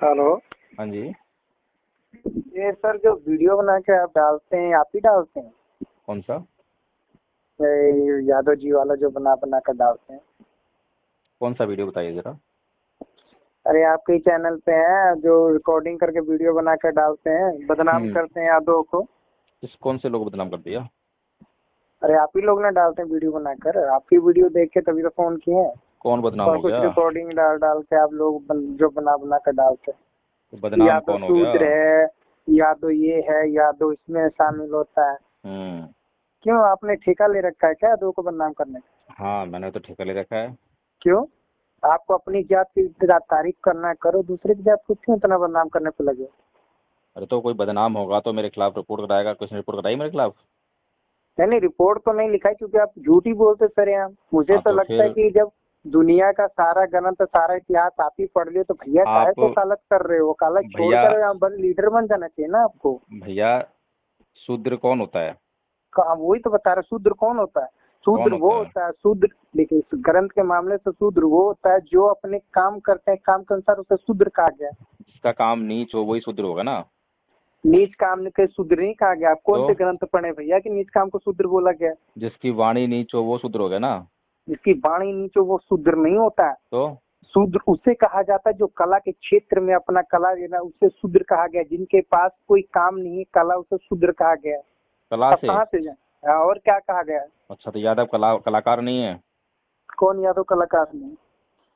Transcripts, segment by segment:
Hello. हाँ जी। ये sir जो वीडियो बना के आप डालते हैं, आप ही डालते हैं? कौन सा? ये यादव जी वाला जो बना बना कर डालते हैं। कौन सा वीडियो बताइए जरा। अरे आपके चैनल पे है जो रिकॉर्डिंग करके वीडियो बना कर डालते हैं, बदनाम करते हैं यादव को। किस कौन से लोग बदनाम कर दिया? अरे आप ही लोग ना डालते हैं वीडियो बनाकर, आपकी वीडियो देख के तभी तो फोन किए हैं। कौन बदनाम और हो कुछ गया? रिकॉर्डिंग डाल डाल के आप लोग जो बना बना कर डालते तो हैं, बदनाम यादव कौन हो गया? शूद्र है, यादव ये है, यादव इसमें शामिल होता है। हम्म। क्यों आपने ठेका ले रखा है क्या यादव को बदनाम करने का? हाँ, मैंने तो ठेका ले रखा है। क्यों? आपको अपनी जात की तारीफ करना है, करो, दूसरे की जात को क्यों इतना बदनाम करने पे लगे? अरे तो कोई बदनाम होगा तो मेरे खिलाफ रिपोर्ट कराएगा। किसने रिपोर्ट कराई मेरे खिलाफ? नहीं, रिपोर्ट तो नहीं लिखाई क्योंकि आप झूठ ही बोलते सरेआम। मुझे हाँ तो तो लगता है फिर कि जब दुनिया का सारा ग्रंथ, सारा इतिहास आप ही पढ़ लियो तो भैया काहे आप को वकालत कर रहे हो? वकालत भैया छोड़कर यहाँ लीडर बन जाना चाहिए ना आपको। भैया शूद्र कौन होता है? वही तो बता रहे, शूद्र कौन होता है? कौन शूद्र वो होता है? होता है, शूद्र देखिए इस ग्रंथ के मामले से शूद्र वो होता है जो अपने काम करते हैं, काम के अनुसार उसे शूद्र कहा गया है। जिसका काम नीच हो वही शूद्र होगा ना। नीच काम के शूद्र नहीं कहा गया। आप कौन तो से ग्रंथ पढ़े भैया कि नीच काम को शूद्र बोला गया? जिसकी वाणी नीच हो वो शूद्र हो गया ना। जिसकी वाणी नीच हो वो शूद्र नहीं होता है। तो शूद्र उसे कहा जाता है जो कला के क्षेत्र में अपना कला देना, उसे शूद्र कहा गया। जिनके पास कोई काम नहीं है कला, उसे शूद्र कहा गया है। कला अब से? कहाँ से जाए और क्या कहा गया है? अच्छा, तो यादव कलाकार नहीं है? कौन यादव कलाकार नहीं?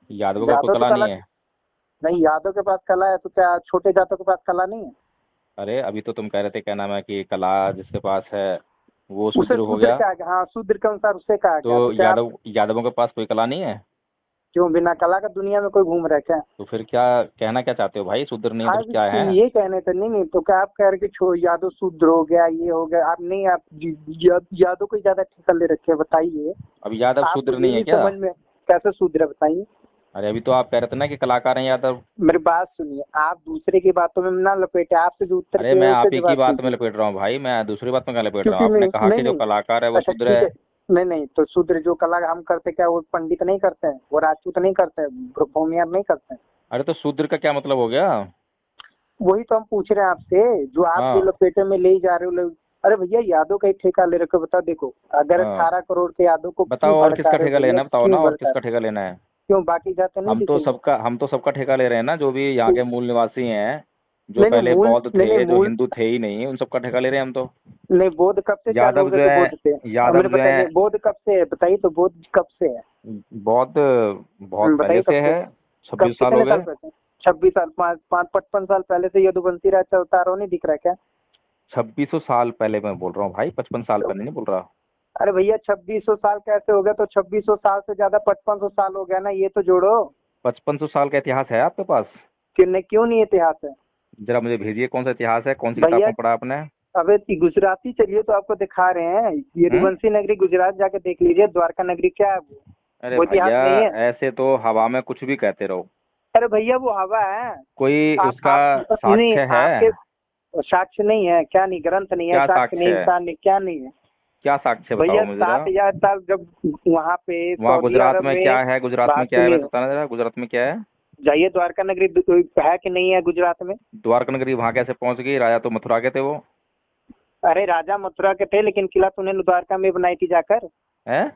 यादव का कोई यादव तो कला कला नहीं है? नहीं, यादव के पास कला है तो क्या छोटे जातों के पास कला नहीं है? अरे अभी तो तुम कह रहे थे, क्या नाम है, कि कला जिसके पास है वो उसे शूद्र हो शूद्र गया। कहा गया। हाँ, शूद्र के अनुसार उसे कहा तो गया। तो क्या आप यादवों के पास कोई कला नहीं है? क्यों बिना कला का दुनिया में कोई घूम रहा है क्या? तो फिर क्या कहना क्या चाहते हो भाई? शूद्र नहीं है तो आज क्या है? ये कहने तो नहीं, तो क्या आप कह रहे कि यादव शूद्र हो गया, ये हो गया? आप नहीं, आप यादव को ज्यादा ठेका ले रखे हैं, बताइए। अब यादव आपको शूद्र ये नहीं है नहीं क्या? समझ में कैसे शूद्र है, बताइए। अरे अभी तो आप कह रहे थे ना कि कलाकार हैं यादव। मेरी बात सुनिए, आप दूसरे की बातों में ना लपेटे, आपसे जो उत्तर अरे चाहिए मैं उसे आप ही की जवाब बात में दीजिए। लपेट रहा हूँ भाई, मैं दूसरी बात में क्या लपेट रहा हूँ? क्योंकि आपने नहीं कहा नहीं कि जो नहीं, कलाकार है वो अच्छा शूद्र ठीक है। है। नहीं नहीं, तो शूद्र जो कला हम करते क्या वो पंडित नहीं करते हैं, वो राजपूत नहीं करते हैं, भूमियार नहीं करते हैं? अरे तो शूद्र का क्या मतलब हो गया? वही तो हम पूछ रहे हैं आपसे, जो आप जो हाँ लपेटे में ले ही जा रहे हो लोग। अरे भैया यादव का ही ठेका ले रखे हो, बता। देखो, अगर हाँ, 18 करोड़ के यादव को क्यों बताओ और भड़का किसका रहे हो ठेका भैया, लेना है, बताओ ना, क्यों और भड़का किसका रहे हो? ठेका लेना है? क्यों बाकी जाते नहीं दिखेंगे? हम तो सबका ठेका ले रहे हैं ना, जो भी यहाँ तो के मूल निवासी हैं, जो नहीं नहीं, पहले मूल बौद्ध नहीं नहीं, थे, जो मूल हिंदू थे ही नहीं, उन सबका ठेका ले रहे हैं हम तो। नहीं। बौद्ध कब से चालू हो यादव गए जो थे? है बौद्ध से यादव मेरे जो है बताइए, बौद्ध कब से है? बताइए तो, बौद्ध कब से है? बौद्ध बहुत पहले बताइए कब से से? है। कब 26 साल हो कितने साल गए। पहले? 26 साल? 55 साल पहले से यदुवंशी राज चलता आ रहा हो, नहीं दिख रहा है क्या? 2600 साल पहले मैं बोल रहा हूँ भाई, 55 साल तो पहले नहीं बोल रहा। अरे भैया 2600 साल कैसे हो गया? तो 2600 साल से ज्यादा 5500 साल हो गया ना, ये तो जोड़ो। 5500 साल का इतिहास है आपके पास? क्यों नहीं इतिहास है? जरा मुझे भेजिए, कौन सा इतिहास है, कौन सी किताब भैया में पढ़ा आपने? अबे गुजराती चलिए तो आपको दिखा रहे हैं, हम्म। यदुवंशी नगरी गुजरात जाके देख लीजिए। द्वारका नगरी क्या है वो? अरे वो इतिहास भैया, नहीं है? ऐसे तो हवा में कुछ भी कहते रहो। अरे भैया वो हवा है। कोई उसका आप नहीं, साक्ष्य है? आपके साक्ष्य नहीं है क्या? नहीं, ग्रंथ नहीं है, क्या साक्ष्य साक्ष्य नहीं, है? इंसान नहीं, क्या नहीं है? क्या साक्ष्य भैया बताओ मुझे जरा। 7000 साल जब वहाँ पे वहाँ सऊदी गुजरात अरब में में। क्या है? गुजरात में बात क्या है सुनिए, वैसे बताना जरा, गुजरात में क्या है? जाइए द्वारका नगरी है कि नहीं है गुजरात में? द्वारका नगरी वहाँ कैसे पहुंच गई? राजा तो मथुरा के थे वो। अरे राजा मथुरा के थे, लेकिन किला तूने द्वारका में बनाई थी जाकर। हैं?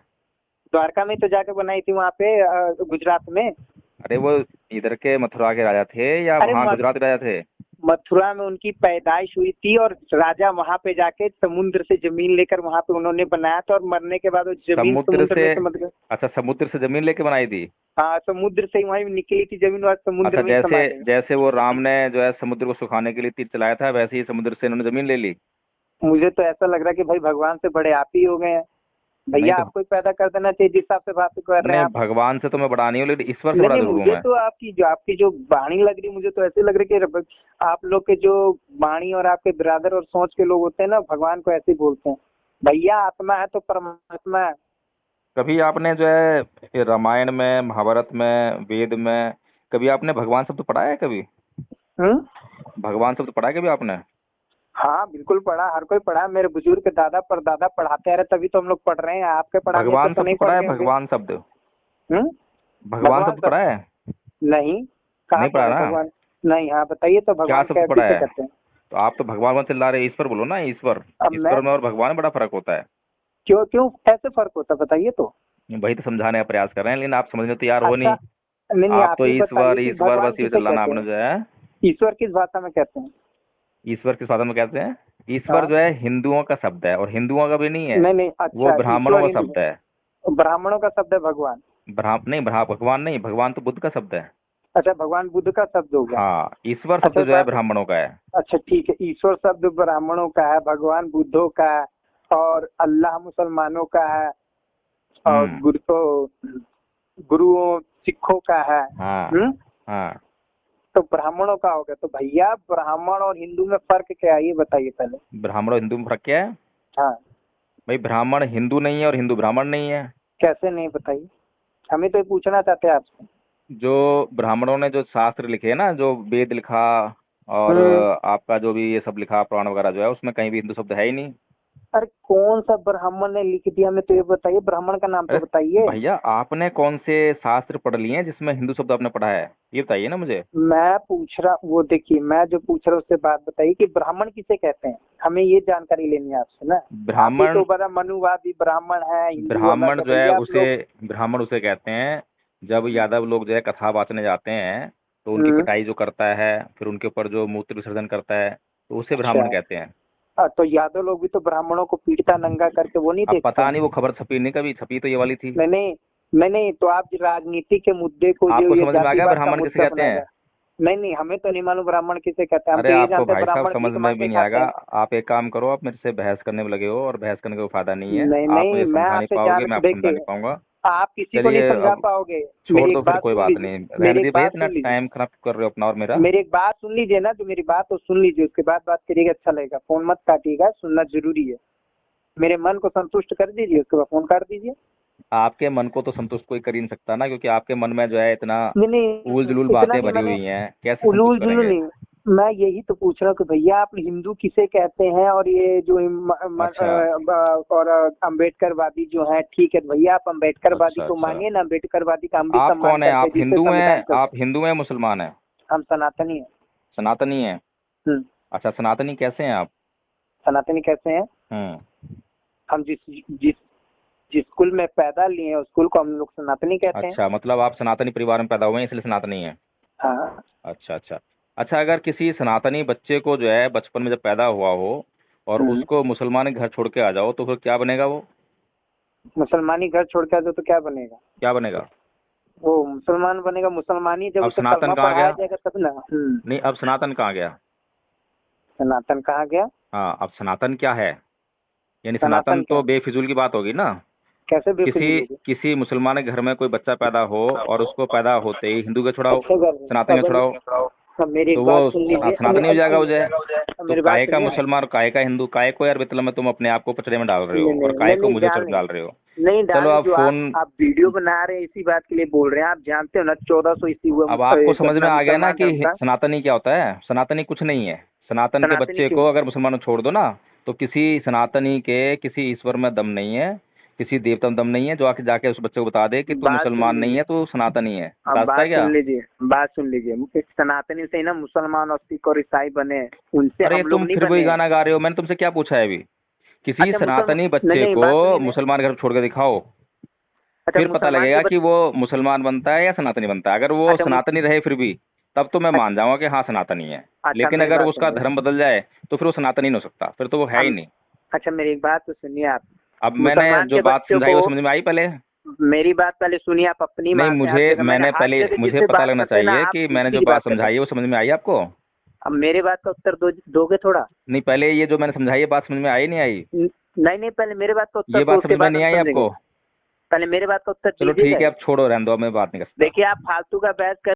द्वारका में तो जाकर बनाई थी वहाँ पे, गुजरात में। अरे वो इधर के मथुरा के राजा थे या अरे वहाँ गुजरात के राजा थे? मथुरा में उनकी पैदाइश हुई थी और राजा वहाँ पे जाके समुद्र से जमीन लेकर वहाँ पे उन्होंने बनाया था, और मरने के बाद वो जमीन समुद्र समुद्र से? में समझ गए। अच्छा, समुद्र से जमीन लेके बनाई थी? हाँ, समुद्र से वहीं निकली थी जमीन और अच्छा, समुद्र में ही जैसे समा गई। जैसे वो राम ने जो है समुद्र को सुखाने के लिए तीर चलाया था, वैसे ही समुद्र से इन्होंने जमीन ले ली। मुझे तो ऐसा लग रहा है कि भाई भगवान से बड़े आप ही हो गए हैं। नहीं भैया तो, आपको ही पैदा कर देना चाहिए जिस हिसाब से बात कर रहे नहीं हैं आप। भगवान से तो मैं बड़ा नहीं हूँ, लेकिन ईश्वर से नहीं बड़ा नहीं, जरूर हूँ मुझे मैं। तो आपकी जो वाणी लग रही, मुझे तो ऐसे लग रही कि आप लोग के जो वाणी और आपके बिरादर और सोच के लोग होते हैं ना, भगवान को ऐसे ही बोलते हैं। भैया आत्मा है तो परमात्मा है। कभी आपने जो है ये रामायण में, महाभारत में, वेद में, कभी आपने भगवान शब्द पढ़ा है कभी? हम्म। भगवान शब्द पढ़ा है कभी आपने? हाँ बिल्कुल पढ़ा, हर कोई पढ़ा। मेरे बुजुर्ग के दादा परदादा पढ़ाते आ रहे, तभी तो हम लोग पढ़ रहे हैं। आपके पढ़ाने से भगवान तो शब्द नहीं पढ़ा पढ़ है? गए होंगे। भगवान शब्द? हम्म। भगवान भगवान शब्द सब पढ़ा है? नहीं, कहाँ नहीं पढ़ा पढ़े ना? भगवान? नहीं, हाँ बताइए तो क्या भगवान शब्द पढ़ा किसे है? कहते हैं? तो आप तो भगवान को चिल्ला रहे, ईश्वर बोलो ना, ईश्वर। अब मैं ईश्वर में और भगवान में बड़ा फर्क होता है। क्यों क्यों ऐसे फर्क होता है बताइए तो। वही तो समझाने का प्रयास कर रहे हैं, लेकिन आप समझने को तैयार हो अच्छा, नहीं। नहीं नहीं, आप आप तो ही बताइए ईश्वर कि ईश्वर भगवान बस ये किसे चिल्लाना कहते आपने हैं? जो है। ईश्वर किस भाषा में कहते हैं? ईश्वर किस भाषा में कहते हैं? ईश्वर हाँ, जो है हिंदुओं का शब्द है, और हिंदुओं का भी नहीं है, नहीं नहीं, वो अच्छा ब्राह्मणों ईश्वर का शब्द है। ब्राह्मणों का शब्द है भगवान। नहीं, भगवान नहीं, भगवान तो बुद्ध का शब्द है। अच्छा, भगवान बुद्ध का शब्द हो गया। हाँ, ईश्वर अच्छा शब्द जो है बात, ब्राह्मणों का है। अच्छा ठीक है, ईश्वर शब्द ब्राह्मणों का है, भगवान बुद्धों का है, और अल्लाह मुसलमानों का है, और हम्म। गुरुओं सिखों का है। हाँ हाँ। तो ब्राह्मणों का हो गया। तो भैया ब्राह्मण और हिंदू में फर्क क्या है ये बताइए पहले। ब्राह्मण और हिंदू में फर्क क्या है? हाँ, भाई, ब्राह्मण हिंदू नहीं है और हिंदू ब्राह्मण नहीं है। कैसे नहीं बताइए, हमें तो ये पूछना चाहते हैं आपसे। जो ब्राह्मणों ने जो शास्त्र लिखे हैं ना, जो वेद लिखा, और हम्म। आपका जो भी ये सब लिखा पुराण वगैरह जो है, उसमें कहीं भी हिंदू शब्द है ही नहीं। अरे कौन सा ब्राह्मण ने लिख दिया, हमें तो ये बताइए, ब्राह्मण का नाम तो अरे बताइए। भैया, आपने कौन से शास्त्र पढ़ लिए हैं जिसमें हिंदू शब्द आपने पढ़ा है? ये बताइए ना मुझे। मैं पूछ रहा, वो देखिए मैं जो पूछ रहा हूँ उससे बात बताइए कि ब्राह्मण किसे कहते हैं, हमें ये जानकारी लेनी है आपसे ना। आप भी ब्राह्मण तो बड़ा मनुवादी ब्राह्मण है, हिंदू अलग ब्राह्मण है जो है भैया आप उसे लोग। ब्राह्मण उसे कहते हैं जब यादव लोग जो है कथा वाचने जाते हैं, तो उनकी हम्म, पिटाई जो करता है, फिर उनके ऊपर जो मूत्र विसर्जन करता है, तो उसे अच्छा। ब्राह्मण कहते हैं। तो यादव लोग भी तो ब्राह्मणों को पीटता नंगा करके वो नहीं अब देखते पता हैं? नहीं, वो खबर छपी नहीं, कभी छपी तो ये वाली थी। मैंने मैंने तो आप राजनीति के मुद्दे को जो आपको ये समझ में आ गया जातिवाद का ब्राह्मण किसे मुद्दा कहते बनाएगा। हैं? नहीं नहीं, हमें तो नहीं मालूम ब्राह्मण किसे कहते हैं, हम अरे तो ये आपको जानते हैं भाई साहब ब्राह्मण समझ भीख में मांग भी के नहीं खाते आएगा। हैं। आप एक काम करो, आप मेरे से बहस करने में लगे हो, और बहस करने का कोई फायदा नहीं है। नहीं आप नहीं, मुझे मैं समझा नहीं आपसे पाओगे, जान मैं आपको समझा देखिए, नहीं पाऊंगा। आप किसी को नहीं चलिए, समझा अब पाओगे। छोड़ मेरी दो एक फिर, बात कोई सुन बात लीजिए, नहीं, रहने मेरी दीजिए एक भैया, बात इतना सुन लीजिए, टाइम खराब कर रहे हो अपना और मेरा। मेरी एक बात सुन लीजिए ना, जो मेरी बात तो सुन लीजिए, उसके बाद बात करिएगा, अच्छा लगेगा। फोन मत काटिएगा, सुनना जरूरी है। मेरे मन को संतुष्ट कर दीजिए, उसके बाद फोन काट दीजिए। आपके मन को तो संतुष्ट कोई कर ही नहीं सकता ना, क्योंकि आपके मन में जो है इतना नहीं उल नहीं, जुलूल इतना बातें नहीं भरी मैंने हुई हैं, कैसे संतुष्ट उलूल जुलूल करेंगे? नहीं, मैं यही तो पूछ रहा हूँ कि भैया आप हिंदू किसे कहते हैं, और ये जो अच्छा और अम्बेडकरवादी जो है, ठीक है भैया आप अम्बेडकरवादी अच्छा को अच्छा। मानिए ना, अम्बेडकरवादी का हम भी आप सम्मान कौन है? करते हैं, आप जिससे हिंदू संविधान हैं? चलता आप हिंदू हैं, मुसलमान हैं? है। हम सनातनी हैं। सनातनी हैं? हम्म, अच्छा, सनातनी कैसे हैं आप? सनातनी कैसे हैं? हम्म। हम जिस जिस जिस स्कूल में पैदा लिए हैं उस स्कूल को हम लोग सनातनी कहते हैं। अच्छा, मतलब आप सनातनी परिवार में पैदा हुए हैं इसलिए सनातनी हैं। हाँ। अच्छा अच्छा। अच्छा, अगर किसी सनातनी बच्चे को जो है बचपन में जब पैदा हुआ हो, और हम्म, उसको मुसलमान के घर छोड़ के आ जाओ, तो फिर क्या बनेगा वो? मुसलमानी घर छोड़ के आ जाओ तो क्या बनेगा? क्या बनेगा? वो मुसलमान बनेगा, मुसलमानी जब अब उसे सनातन कलमा कहाँ पढ़ाया गया? जाएगा तब ना। नहीं, अब सनातन कहाँ गया? सनातन कहाँ गया? हाँ, अब सनातन क्या है? यानी सनातन सनातन क्या? तो बेफिजूल की बात होगी ना। कैसे किसी बेफिजूल होगी? किसी मुसलमान के घर में कोई बच्चा पैदा हो, और उसको पैदा होते ही हिंदू के छुड़ाओ, अच्छा सनातन के अगर छुड़ाओ, अब मेरी एक तो बात वो सुन लीजिए, सनातनी हो जाएगा, हो जाए। तो मेरी बात काय का सुनिए ना। मुसलमान और काय का हिंदू? काय को यार मतलब में तुम अपने आप को पचड़े में डाल रहे नहीं हो, और नहीं काय नहीं को नहीं, मुझे डाल तरफ नहीं, डाल रहे हो। नहीं चलो, डाल नहीं, अब जो फोन। आप वीडियो बना रहे हैं इसी बात के लिए बोल रहे हैं। आप जानते हो ना 1400 ईस्वी हुआ अब आपको जब समझ में अपना आ गया ना मुसलमान कि धर्म का। सनातनी क्या होता है? सनातनी कुछ नहीं है। सनातन के सनातनी बच्चे क्यों? को अगर मुसलमानों छोड़ दो ना, तो किसी सनातनी के किसी ईश्वर में दम नहीं है, किसी देवता में दम नहीं है जो आके जाके उस बच्चे को बता दे कि तू बात सुन मुसलमान नहीं लीजिए, है, तू सनातनी है। अब रास्ता है बात क्या? सुन लीजिए, बात सुन लीजिए, सनातनी से ही ना मुसलमान और सिख और ईसाई बने, उनसे अरे हम लोग तुम नहीं फिर वही बने। गाना गा रहे हो। मैंने तुमसे क्या पूछा है अभी? किसी अच्छा मुसलमान, सनातनी नहीं बच्चे नहीं, बात को सुनिए ना। मुसलमान घर छोड़ के दिखाओ, अच्छा फिर पता मुसलमान के लगेगा कि वो मुसलमान बनता है या सनातनी बनता है। अगर वो अच्छा सनातनी रहे फिर भी, तब तो मैं अच्छा मान जाऊंगा कि हाँ सनातनी है। अच्छा, लेकिन मेरी अगर बात उसका सुनिए। धर्म बदल जाए, तो फिर वो सनातनी नहीं हो सकता, फिर तो वो है ही हम नहीं। अच्छा, मेरी एक बात तो सुनिए आप। अब मैंने मुसलमान जो के बात बच्चों समझाई को, वो समझ में आई पहले? मेरी बात पहले सुनिए, आप अपनी नहीं, माँ से मुझे हाथ लगा, मैंने मैंने हाथ पहले लगा, मुझे जिससे पता बात लगना करते हैं ना चाहिए आप कि मैंने उसी जो की बात बात करें। समझाई है वो समझ में आई आपको? अब मेरे बात का उत्तर दोगे थोड़ा? नहीं, पहले ये जो मैंने समझाई है बात समझ में आई नहीं आई? नहीं नहीं, पहले मेरे बात का उत्तर ये दो, बात उसके समझ में बाद नहीं हम आई समझेंगे। आपको? पहले मेरे बात का उत्तर चलो ठीक दीजिएगा। है, अब छोड़ो, रहने दो, अब मैं बात नहीं कर सकता। देखिए आप फालतू का बहस कर